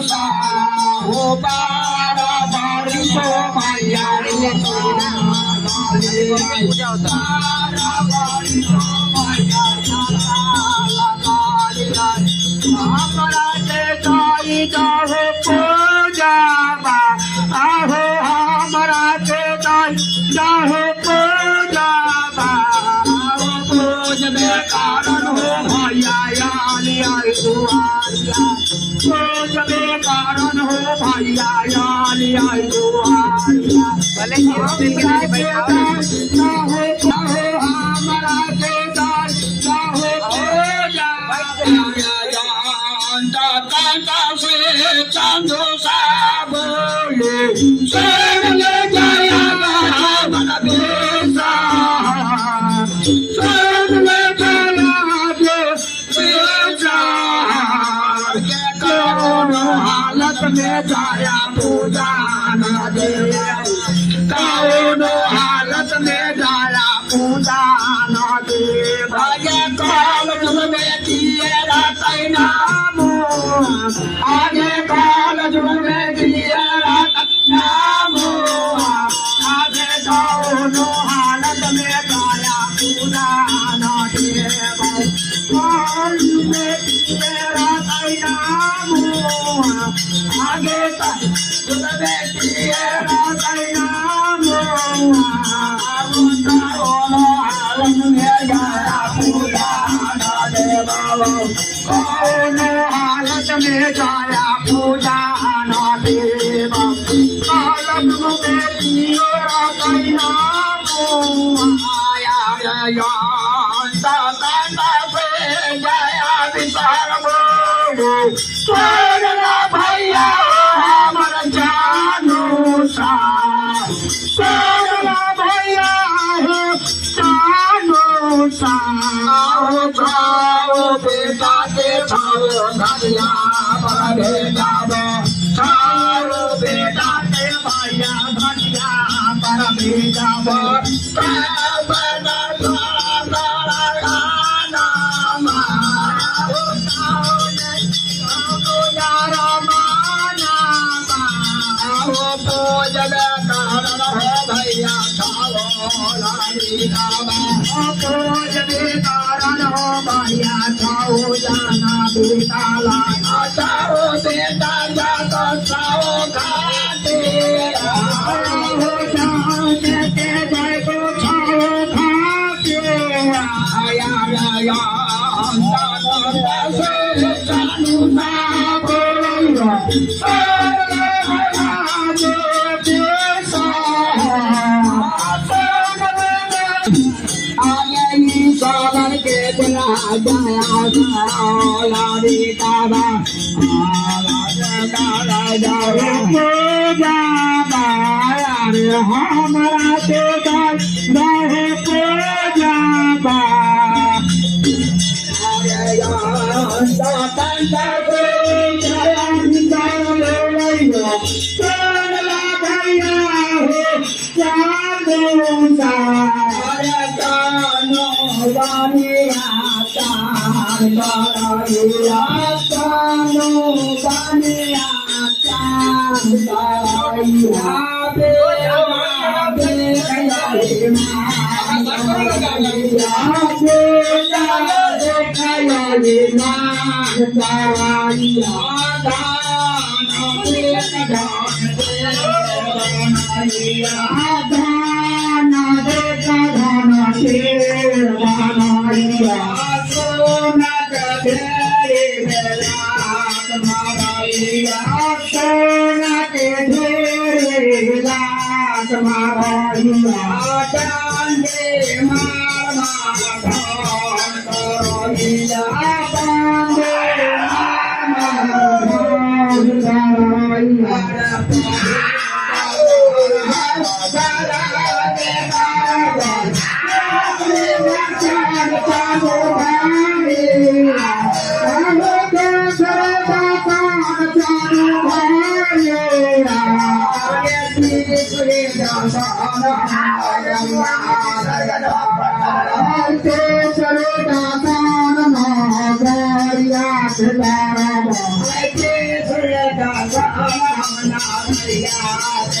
सा हो बारा बारी तो मैया रे पूजा होता बारी तो मैया हमारा के जाई जाओ पूजा आहो हमारा के जाई जाओ पूजा पूज में कारण हो भैया याली आई दुआरिया पूज में कारण हो भैया याली आई दुआरिया भले दिल के लिए बैठाओ चाहे हमारा के जाई चाहे पूजा कांता से चांदो सा बोले शरण जया मन बेसा शरण जया बेसा कौन हालत में जाया पूजा न दे कौन हालत में जाया पूजा न दे भजे कौन में दिए रात नाम आगे कॉलेज में दिया नाम आगे दोनों हालत में गाया पूरा नाटे कॉलेज में तेरा नाम आगे कॉलेज में तेरा नाम दोनों हालत में गाया पूरा नाटे कौन हालत में जाया पूजा न देव कालम में दिया आया जया से जया विचार बोलो सोना भैया हमर जानू सा सोना भैया जानू सा बेटा के छाओ धनिया पर जाबो छाओ बेटा के भैया धनिया पर जाबो बना नाम भैया छाओ कारण हो भैया छाओ जाना बेटाला छाओ बेटा जातो छाओ घाटे जाए तो छाओ घाटे आया जानू ना बोलो सागर के बुला जाया लाड़ी तारा हमारा के रहे पूजा જગત હમણાં રહ્યા